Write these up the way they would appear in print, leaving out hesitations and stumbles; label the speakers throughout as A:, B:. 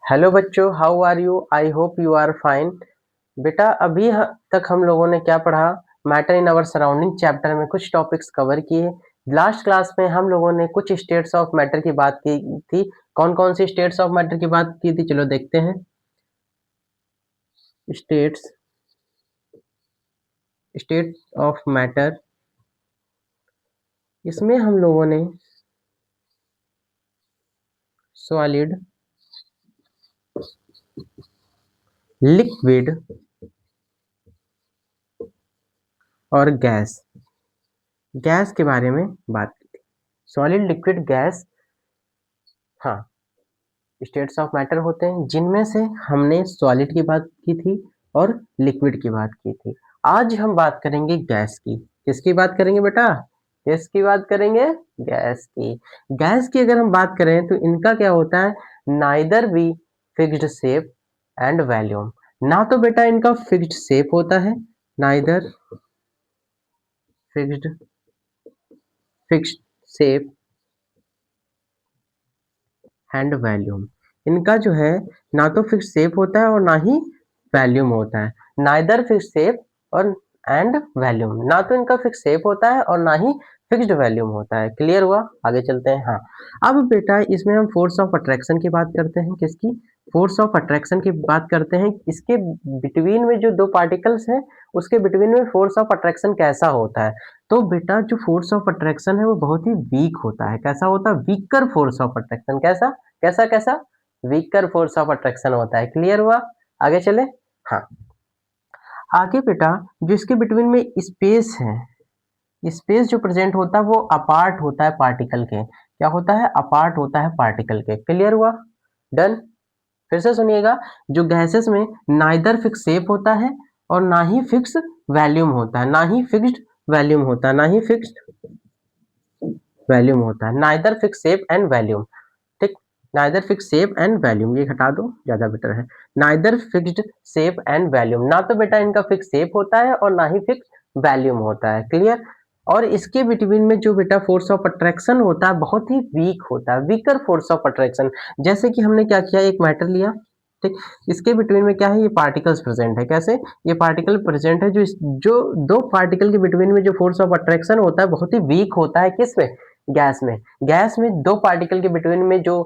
A: Hello बच्चों, how are you? I hope you are fine. बेटा अभी तक हम लोगों ने क्या पढ़ा? Matter in our surrounding chapter में कुछ टॉपिक्स कवर किए। लास्ट क्लास में हम लोगों ने कुछ स्टेट्स ऑफ मैटर की बात की थी। कौन कौन सी स्टेट्स ऑफ मैटर की बात की थी, चलो देखते हैं। स्टेट्स स्टेट ऑफ मैटर, इसमें हम लोगों ने सॉलिड, लिक्विड और गैस गैस के बारे में बात की थी। सॉलिड, लिक्विड, गैस, हाँ, स्टेट्स ऑफ मैटर होते हैं, जिनमें से हमने सॉलिड की बात की थी और लिक्विड की बात की थी। आज हम बात करेंगे गैस की। किसकी बात करेंगे बेटा? किसकी बात करेंगे? गैस की। गैस की अगर हम बात करें तो इनका क्या होता है? Neither be fixed shape and volume. ना तो बेटा इनका फिक्स्ड शेप होता है, neither fixed fixed shape and volume. इनका जो है ना तो फिक्स शेप होता है और ना ही वॉल्यूम होता है। नाइदर फिक्स शेप और एंड वॉल्यूम, ना तो इनका फिक्स शेप होता है और ना ही फिक्स्ड वॉल्यूम होता है। क्लियर हुआ? आगे चलते हैं। हाँ, अब बेटा इसमें हम फोर्स ऑफ अट्रैक्शन की बात करते हैं। किसकी? फोर्स ऑफ अट्रैक्शन की बात करते हैं। इसके बिटवीन में जो दो पार्टिकल्स हैं, उसके बिटवीन में फोर्स ऑफ अट्रैक्शन कैसा होता है? तो बेटा जो फोर्स ऑफ अट्रैक्शन है वो बहुत ही वीक होता है। कैसा होता है? Weaker force of attraction. कैसा कैसा कैसा? वीकर फोर्स ऑफ अट्रैक्शन होता है। क्लियर हुआ? आगे चले। हाँ, आगे बेटा जो इसके बिटवीन में स्पेस है, स्पेस जो प्रेजेंट होता है वो अपार्ट होता है पार्टिकल के। क्या होता है? अपार्ट होता है पार्टिकल के। क्लियर हुआ? डन। फिर से सुनिएगा, जो गैसेस में नाइदर फिक्स शेप होता है और ना ही फिक्स वॉल्यूम होता है, ना ही फिक्स्ड वॉल्यूम होता है, ना ही फिक्स्ड वॉल्यूम होता है। Neither fix shape and volume. ठीक, neither fix shape and volume, ये हटा दो, ज्यादा बेटर है। Neither fixed shape and volume, ना तो बेटा इनका फिक्स शेप होता है और ना ही फिक्स वॉल्यूम होता है। क्लियर? और इसके बिटवीन में जो बेटा फोर्स ऑफ अट्रैक्शन होता है बहुत ही वीक होता है, वीकर फोर्स ऑफ अट्रैक्शन। जैसे कि हमने क्या किया, एक मैटर लिया, ठीक, इसके बिटवीन में क्या है? ये पार्टिकल्स प्रेजेंट है। कैसे? ये पार्टिकल प्रेजेंट है। जो दो पार्टिकल के बिटवीन में जो फोर्स ऑफ अट्रैक्शन होता है बहुत ही वीक होता है। किसमें? गैस में। गैस में दो पार्टिकल के बिटवीन में जो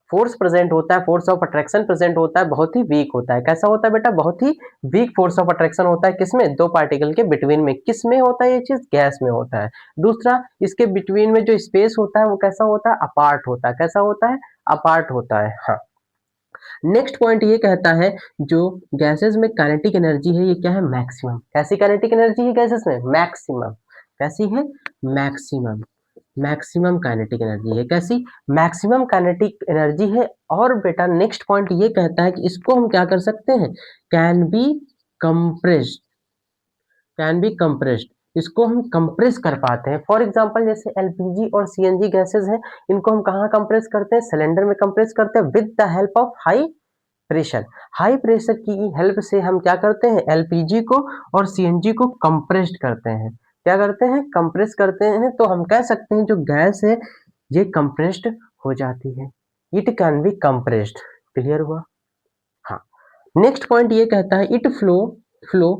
A: फोर्स प्रेजेंट होता है, फोर्स ऑफ अट्रैक्शन प्रेजेंट होता है, बहुत ही वीक होता है। कैसा होता है बेटा? बहुत ही वीक फोर्स ऑफ अट्रैक्शन होता है। किसमें? दो पार्टिकल के बिटवीन में। किस में होता है ये चीज? गैस में होता है। दूसरा, इसके बिटवीन में जो स्पेस होता है वो कैसा होता है? अपार्ट होता है। कैसा होता है? अपार्ट होता है। हाँ, नेक्स्ट पॉइंट ये कहता है जो गैसेस में काइनेटिक एनर्जी है ये क्या है? मैक्सिमम। कैसी काइनेटिक एनर्जी है गैसेस में? मैक्सिमम। कैसी है? मैक्सिमम। मैक्सिमम काइनेटिक एनर्जी है। कैसी? मैक्सिमम काइनेटिक एनर्जी है। और बेटा नेक्स्ट पॉइंट ये कहता है कि इसको हम क्या कर सकते हैं? Can be compressed. Can be compressed, इसको हम कंप्रेस कर पाते हैं। फॉर एग्जांपल जैसे एलपीजी और सीएनजी गैसेस हैं, इनको हम कहाँ कंप्रेस करते हैं? सिलेंडर में कंप्रेस करते हैं with the help of high pressure. High pressure की हेल्प से हम क्या करते हैं? एलपीजी को और सीएनजी को कंप्रेस्ड करते हैं। क्या करते हैं? कंप्रेस करते हैं। तो हम कह सकते हैं जो गैस है ये कंप्रेस्ड हो जाती है। It can be compressed. Clear हुआ? हाँ, नेक्स्ट पॉइंट ये कहता है it flow flow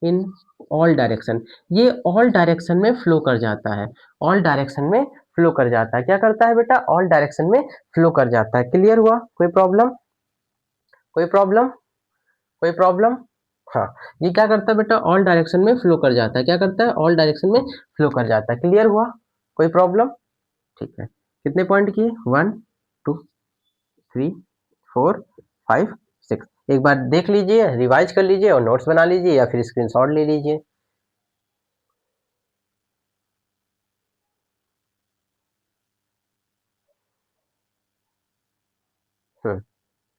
A: in all direction. ये ऑल डायरेक्शन में फ्लो कर जाता है। ऑल डायरेक्शन में फ्लो कर जाता है। क्या करता है बेटा? ऑल डायरेक्शन में फ्लो कर जाता है। क्लियर हुआ? कोई प्रॉब्लम? कोई प्रॉब्लम? कोई प्रॉब्लम? हाँ, ये क्या करता है बेटा? ऑल डायरेक्शन में फ्लो कर जाता है। क्या करता है? ऑल डायरेक्शन में फ्लो कर जाता है। क्लियर हुआ? कोई प्रॉब्लम? ठीक है, कितने पॉइंट किए? 1 2 3 4 5 6। एक बार देख लीजिए, रिवाइज कर लीजिए और नोट्स बना लीजिए या फिर स्क्रीनशॉट ले लीजिए।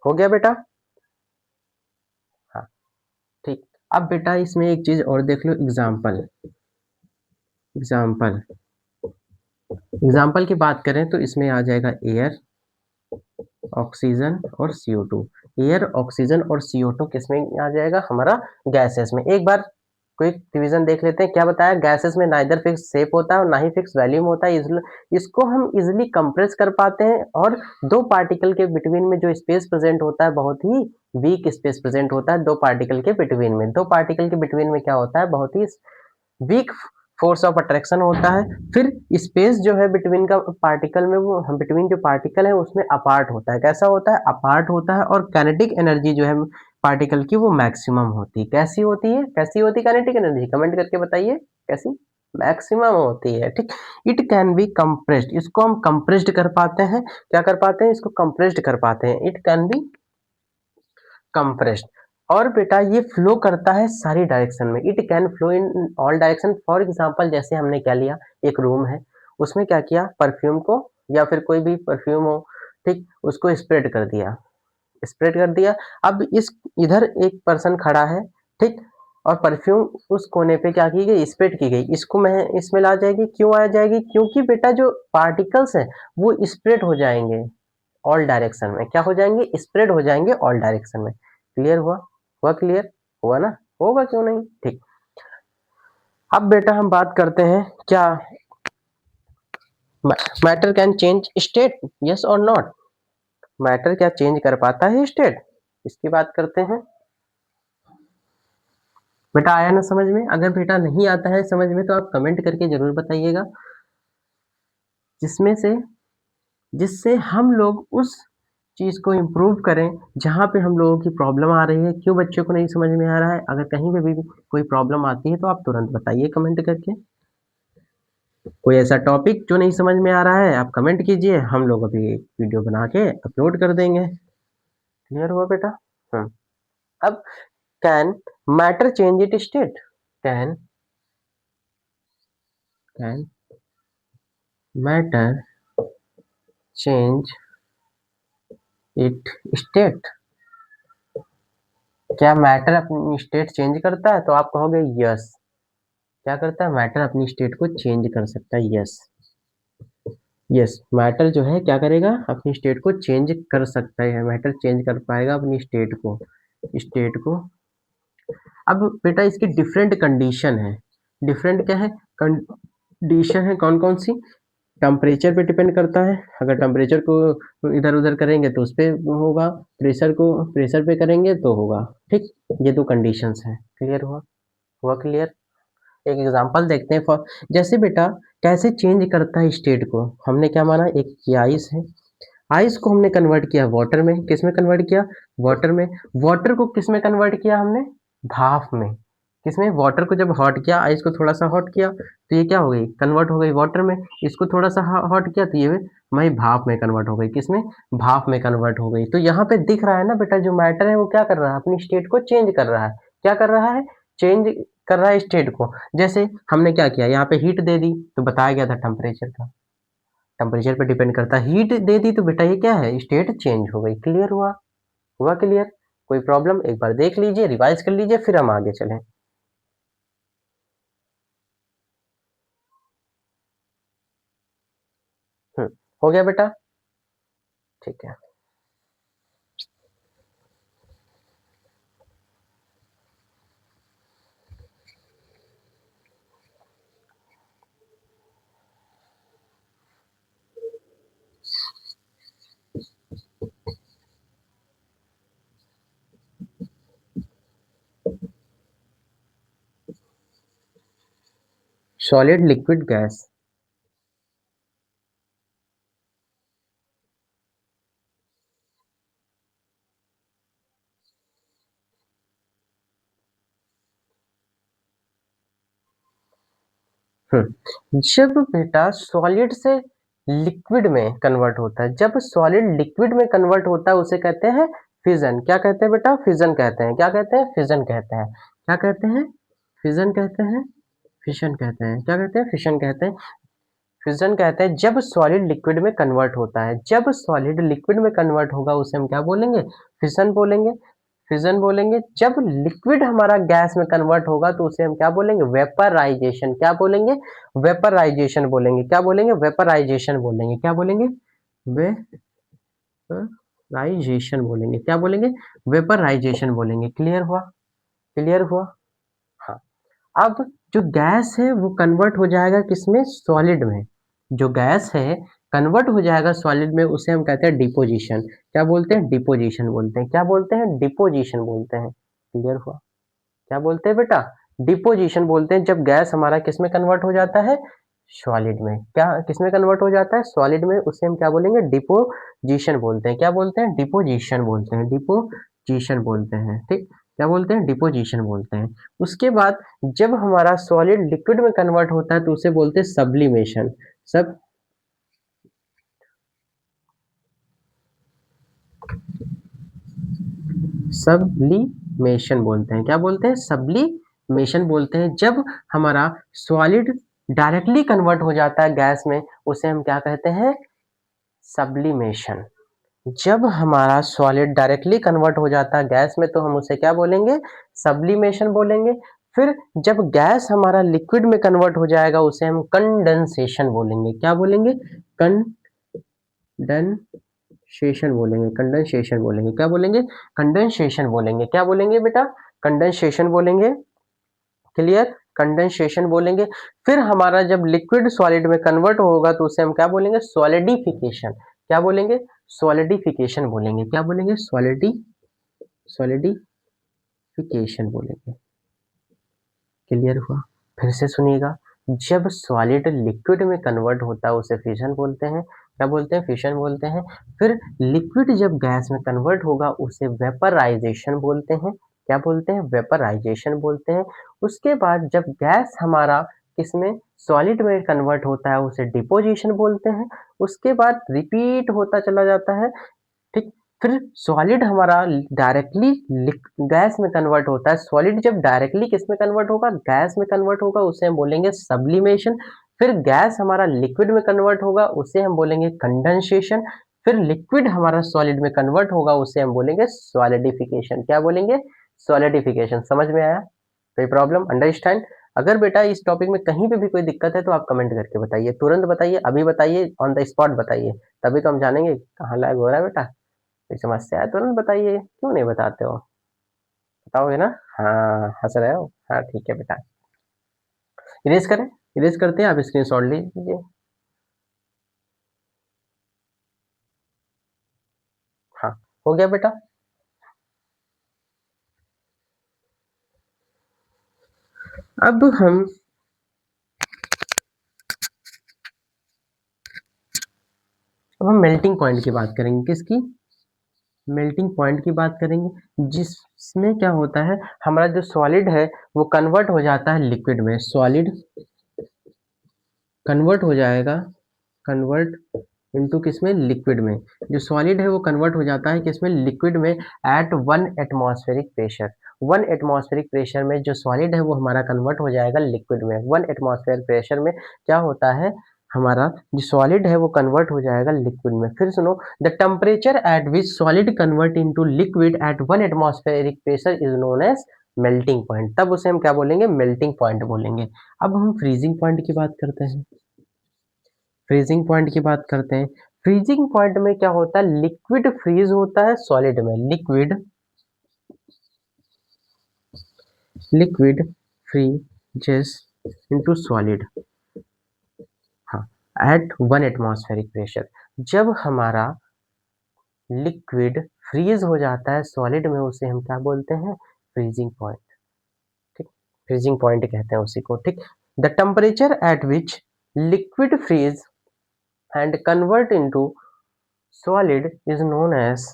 A: हो गया बेटा? हाँ, ठीक। अब बेटा इसमें एक चीज और देख लो, एग्जाम्पल। एग्जाम्पल एग्जाम्पल की बात करें तो इसमें आ जाएगा एयर, ऑक्सीजन और CO2। एयर, ऑक्सीजन और CO2 किसमें आ जाएगा? हमारा गैसेस में। एक बार क्विक रिवीजन देख लेते हैं। क्या बताया? गैसेस में नाइदर फिक्स शेप होता है और ना ही फिक्स वॉल्यूम होता है। इसको हम इजीली कंप्रेस कर पाते हैं और दो पार्टिकल के बिटवीन में जो स्पेस प्रेजेंट होता है बहुत ही वीक स्पेस प्रेजेंट होता है दो पार्टिकल के बिटवीन में। दो पार्टिकल के बिटवीन में क्या होता है? बहुत ही वीक फोर्स ऑफ अट्रैक्शन होता है। फिर स्पेस जो है बिटवीन का पार्टिकल में, वो बिटवीन जो पार्टिकल है उसमें अपार्ट होता है। कैसा होता है? अपार्ट होता है। और काइनेटिक एनर्जी जो है पार्टिकल की वो मैक्सिमम होती है। कैसी होती है? कैसी होती है काइनेटिक एनर्जी? कमेंट करके बताइए कैसी? मैक्सिमम होती है। ठीक। इट कैन बी कंप्रेस्ड, इसको हम कंप्रेस्ड कर पाते हैं। क्या कर पाते हैं? इसको कंप्रेस्ड कर पाते हैं। It can be compressed. और बेटा ये फ्लो करता है सारी डायरेक्शन में। It can flow in all direction. For example जैसे हमने क्या लिया, एक रूम है, उसमें क्या किया, परफ्यूम को या फिर कोई भी परफ्यूम हो, ठीक, उसको स्प्रेड कर दिया, स्प्रेड कर दिया। अब इस इधर एक पर्सन खड़ा है, ठीक, और परफ्यूम उस कोने पे क्या की गई, स्प्रेड की गई। इसको मैं इसमें ला जाएगी। क्यों आ जाएगी? क्योंकि बेटा जो पार्टिकल्स है वो स्प्रेड हो जाएंगे ऑल डायरेक्शन में। क्या हो जाएंगे? स्प्रेड हो जाएंगे ऑल डायरेक्शन में। क्लियर हुआ? हुआ क्लियर? हुआ ना? होगा क्यों नहीं? ठीक। अब बेटा हम बात करते हैं क्या matter can change state, yes और नॉट? मैटर क्या चेंज कर पाता है स्टेट? इसकी बात करते हैं। बेटा आया ना समझ में? अगर बेटा नहीं आता है समझ में तो आप कमेंट करके जरूर बताइएगा, जिसमें से जिससे हम लोग उस चीज को इम्प्रूव करें जहाँ पे हम लोगों की प्रॉब्लम आ रही है। क्यों बच्चों को नहीं समझ में आ रहा है? अगर कहीं पे भी कोई प्रॉब्लम आती है तो आप तुरंत बताइए कमेंट करके। कोई ऐसा टॉपिक जो नहीं समझ में आ रहा है आप कमेंट कीजिए, हम लोग अभी एक वीडियो बना के अपलोड कर देंगे। क्लियर हुआ बेटा? हाँ। अब can matter change it state? Can can matter change it state? क्या मैटर अपनी स्टेट चेंज करता है? तो आप कहोगे यस। क्या करता है? मैटर अपनी स्टेट को चेंज कर सकता है। यस, यस, मैटर जो है क्या करेगा? अपनी स्टेट को चेंज कर सकता है। मैटर चेंज कर पाएगा अपनी स्टेट को। अब बेटा इसकी डिफरेंट कंडीशन है। डिफरेंट क्या है? कंडीशन है कौन कौन सी? टेम्परेचर पे डिपेंड करता है। अगर टेम्परेचर को इधर उधर करेंगे तो उस पे होगा, प्रेशर को प्रेशर पे करेंगे तो होगा। ठीक, ये दो कंडीशंस हैं। क्लियर हुआ? हुआ क्लियर? एक एग्जांपल देखते हैं। फॉर जैसे बेटा कैसे चेंज करता है स्टेट को? हमने क्या माना, एक ये आइस है, आइस को हमने कन्वर्ट किया वाटर में। किस में कन्वर्ट किया? वाटर में। वाटर को किस में कन्वर्ट किया हमने? भाप में। किसमें? वाटर को जब हॉट किया, आइस को थोड़ा सा हॉट किया तो ये क्या हो गई? कन्वर्ट हो गई वाटर में। इसको थोड़ा सा हॉट किया तो ये वही भाप में कन्वर्ट हो गई। किसमें? भाप में कन्वर्ट हो गई। तो यहाँ पे दिख रहा है ना बेटा, जो मैटर है वो क्या कर रहा है? अपनी स्टेट को चेंज कर रहा है। क्या कर रहा है? चेंज कर रहा है स्टेट को। जैसे हमने क्या किया, यहाँ पे हीट दे दी तो बताया गया था टेम्परेचर का, टेम्परेचर पे डिपेंड करता है। हीट दे दी तो बेटा ये क्या है? स्टेट चेंज हो गई। क्लियर हुआ? हुआ क्लियर? कोई प्रॉब्लम? एक बार देख लीजिए, रिवाइज कर लीजिए, फिर हम आगे चलें। हो गया बेटा? ठीक है। Solid, liquid, gas. जब बेटा सॉलिड से लिक्विड में कन्वर्ट होता है, जब सॉलिड लिक्विड में कन्वर्ट होता है उसे कहते हैं फिजन। क्या कहते हैं बेटा? फिजन कहते हैं। क्या कहते हैं? फिजन कहते हैं। क्या कहते हैं? फिजन कहते हैं। फिशन कहते हैं। क्या कहते हैं? फिशन कहते हैं। फिजन कहते हैं जब सॉलिड लिक्विड में कन्वर्ट होता है। जब सॉलिड लिक्विड में कन्वर्ट होगा उसे हम क्या बोलेंगे? फिशन बोलेंगे। फिजन बोलेंगे। जब लिक्विड हमारा गैस में कन्वर्ट होगा तो उसे हम क्या बोलेंगे? वेपराइजेशन। क्या बोलेंगे? वेपराइजेशन बोलेंगे। क्या बोलेंगे? वेपराइजेशन बोलेंगे। क्या बोलेंगे? वेपराइजेशन बोलेंगे। क्या बोलेंगे? वेपराइजेशन बोलेंगे। क्लियर हुआ? क्लियर हुआ? हाँ। अब जो गैस है वो कन्वर्ट हो जाएगा किसमें, सॉलिड में। जो गैस है कन्वर्ट हो जाएगा सॉलिड में, उसे हम कहते हैं डिपोजिशन। क्या बोलते हैं, डिपोजिशन बोलते हैं। क्या बोलते हैं, डिपोजिशन बोलते हैं। क्लियर हुआ, क्या बोलते हैं बेटा, डिपोजिशन बोलते हैं जब गैस हमारा किसमें कन्वर्ट हो जाता है, सॉलिड में। क्या किसमें कन्वर्ट हो जाता है, सॉलिड में, उसे हम क्या बोलेंगे, डिपोजिशन बोलते हैं। क्या बोलते हैं, डिपोजिशन बोलते हैं, डिपोजिशन बोलते हैं। ठीक, क्या बोलते हैं, डिपोजिशन बोलते हैं। उसके बाद जब हमारा सॉलिड लिक्विड में कन्वर्ट होता है तो उसे बोलते हैं सब्लिमेशन। सब सब्लिमेशन बोलते हैं। क्या बोलते हैं, सब्लिमेशन बोलते हैं। जब हमारा सॉलिड डायरेक्टली कन्वर्ट हो जाता है गैस में, उसे हम क्या कहते हैं, सब्लिमेशन। जब हमारा सॉलिड डायरेक्टली कन्वर्ट हो जाता है गैस में तो हम उसे क्या बोलेंगे, सब्लिमेशन बोलेंगे। फिर जब गैस हमारा लिक्विड में कन्वर्ट हो जाएगा उसे हम कंडेंसेशन बोलेंगे। क्या बोलेंगे, कंडेंसेशन बोलेंगे, कंडेंसेशन बोलेंगे। क्या बोलेंगे, कंडेंसेशन बोलेंगे। क्या बोलेंगे बेटा, कंडेंसेशन बोलेंगे। क्लियर, कंडेंसेशन बोलेंगे। फिर हमारा जब लिक्विड सॉलिड में कन्वर्ट होगा तो उसे हम क्या बोलेंगे, सॉलिडिफिकेशन। क्या बोलेंगे, सॉलिडिफिकेशन बोलेंगे। क्या बोलेंगे, सॉलिडिफिकेशन बोलेंगे। क्लियर हुआ, फिर से सुनिएगा। जब सॉलिड लिक्विड में कन्वर्ट होता है उसे फिशन बोलते हैं। क्या बोलते हैं, फिशन बोलते हैं। फिर लिक्विड जब गैस में कन्वर्ट होगा उसे वेपराइजेशन बोलते हैं। क्या बोलते हैं, वेपराइजेशन बोलते हैं। उसके बाद जब गैस हमारा किसमें, सॉलिड में कन्वर्ट होता है उसे डिपोजिशन बोलते हैं। उसके बाद रिपीट होता चला जाता है। ठीक, फिर सॉलिड हमारा डायरेक्टली गैस में कन्वर्ट होता है। सॉलिड जब डायरेक्टली किस में कन्वर्ट होगा, गैस में कन्वर्ट होगा, उसे हम बोलेंगे सब्लिमेशन। फिर गैस हमारा लिक्विड में कन्वर्ट होगा उसे हम बोलेंगे कंडेंसेशन। फिर लिक्विड हमारा सॉलिड में कन्वर्ट होगा उसे हम बोलेंगे सॉलिडिफिकेशन। क्या बोलेंगे, सॉलिडिफिकेशन। समझ में आया, कोई प्रॉब्लम, अंडरस्टैंड। अगर बेटा इस टॉपिक में कहीं पे भी कोई दिक्कत है तो आप कमेंट करके बताइए, तुरंत बताइए, अभी बताइए, ऑन द स्पॉट बताइए, तभी तो हम जानेंगे कहाँ लैग हो रहा है बेटा। कोई समस्या है तुरंत बताइए, क्यों नहीं बताते हो, बताओगे ना। हाँ, हंस रहे हो, हाँ ठीक है बेटा। इरेज करें, इरेज करते हैं, आप स्क्रीनशॉट ले लीजिए। हाँ, हो गया बेटा। अब हम मेल्टिंग पॉइंट की बात करेंगे। किसकी, मेल्टिंग पॉइंट की बात करेंगे, जिसमें क्या होता है, हमारा जो सॉलिड है वो कन्वर्ट हो जाता है लिक्विड में। सॉलिड कन्वर्ट हो जाएगा, कन्वर्ट इनटू किसमें, लिक्विड में। जो सॉलिड है वो कन्वर्ट हो जाता है किसमें, लिक्विड में, at 1 atmospheric pressure. 1 atmospheric pressure में जो सॉलिड है वो हमारा कन्वर्ट हो जाएगा लिक्विड में। 1 एटमॉस्फेयर प्रेशर में क्या होता है, हमारा जो सॉलिड है वो कन्वर्ट हो जाएगा लिक्विड में। फिर सुनो, the temperature at which solid convert into liquid at 1 atmospheric pressure is known as melting point. तब उसे हम क्या बोलेंगे, मेल्टिंग पॉइंट बोलेंगे। अब हम फ्रीजिंग पॉइंट की बात करते हैं। फ्रीजिंग पॉइंट की बात करते हैं। फ्रीजिंग पॉइंट में क्या होता है, लिक्विड फ्रीज होता है सॉलिड में। Liquid liquid freezes into solid, हाँ, एट 1 एटमॉस्फेरिक प्रेशर। जब हमारा लिक्विड फ्रीज हो जाता है सॉलिड में उसे हम क्या बोलते हैं, फ्रीजिंग पॉइंट। ठीक, फ्रीजिंग पॉइंट कहते हैं उसी को। ठीक, the temperature at which liquid freeze and convert into solid is known as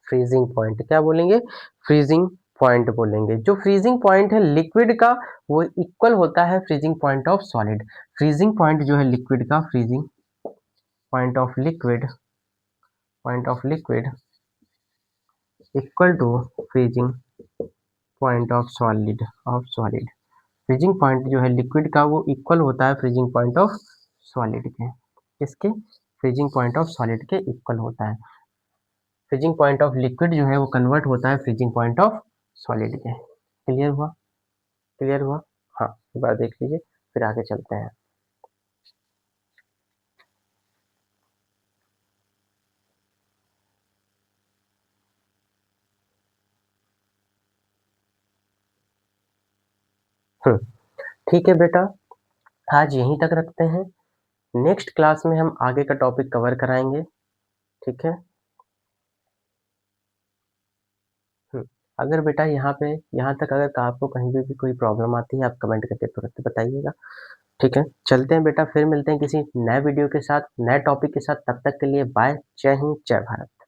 A: freezing point. क्या बोलेंगे, फ्रीजिंग पॉइंट बोलेंगे। जो फ्रीजिंग पॉइंट है लिक्विड का वो इक्वल होता है freezing point of solid. Freezing point जो है लिक्विड का, freezing point of liquid equal to freezing point of solid. Freezing point जो है लिक्विड का वो इक्वल होता है फ्रीजिंग पॉइंट ऑफ सॉलिड के। किसके, फ्रीजिंग पॉइंट ऑफ सॉलिड के इक्वल होता है। फ्रीजिंग पॉइंट ऑफ लिक्विड जो है वो कन्वर्ट होता है फ्रीजिंग पॉइंट ऑफ सॉलिड के। क्लियर हुआ, क्लियर हुआ। हाँ, एक बार देख लीजिए, फिर आगे चलते हैं। हुँ, ठीक है बेटा, आज यहीं तक रखते हैं। नेक्स्ट क्लास में हम आगे का टॉपिक कवर कराएँगे, ठीक है? हुँ, अगर बेटा यहाँ तक अगर आपको कहीं पे भी कोई प्रॉब्लम आती है, आप कमेंट करके तुरंत बताइएगा, ठीक है? चलते हैं बेटा, फिर मिलते हैं किसी नए वीडियो के साथ, नए टॉपिक के साथ, तब तक के लिए बाय, जय हिंद, जय भारत।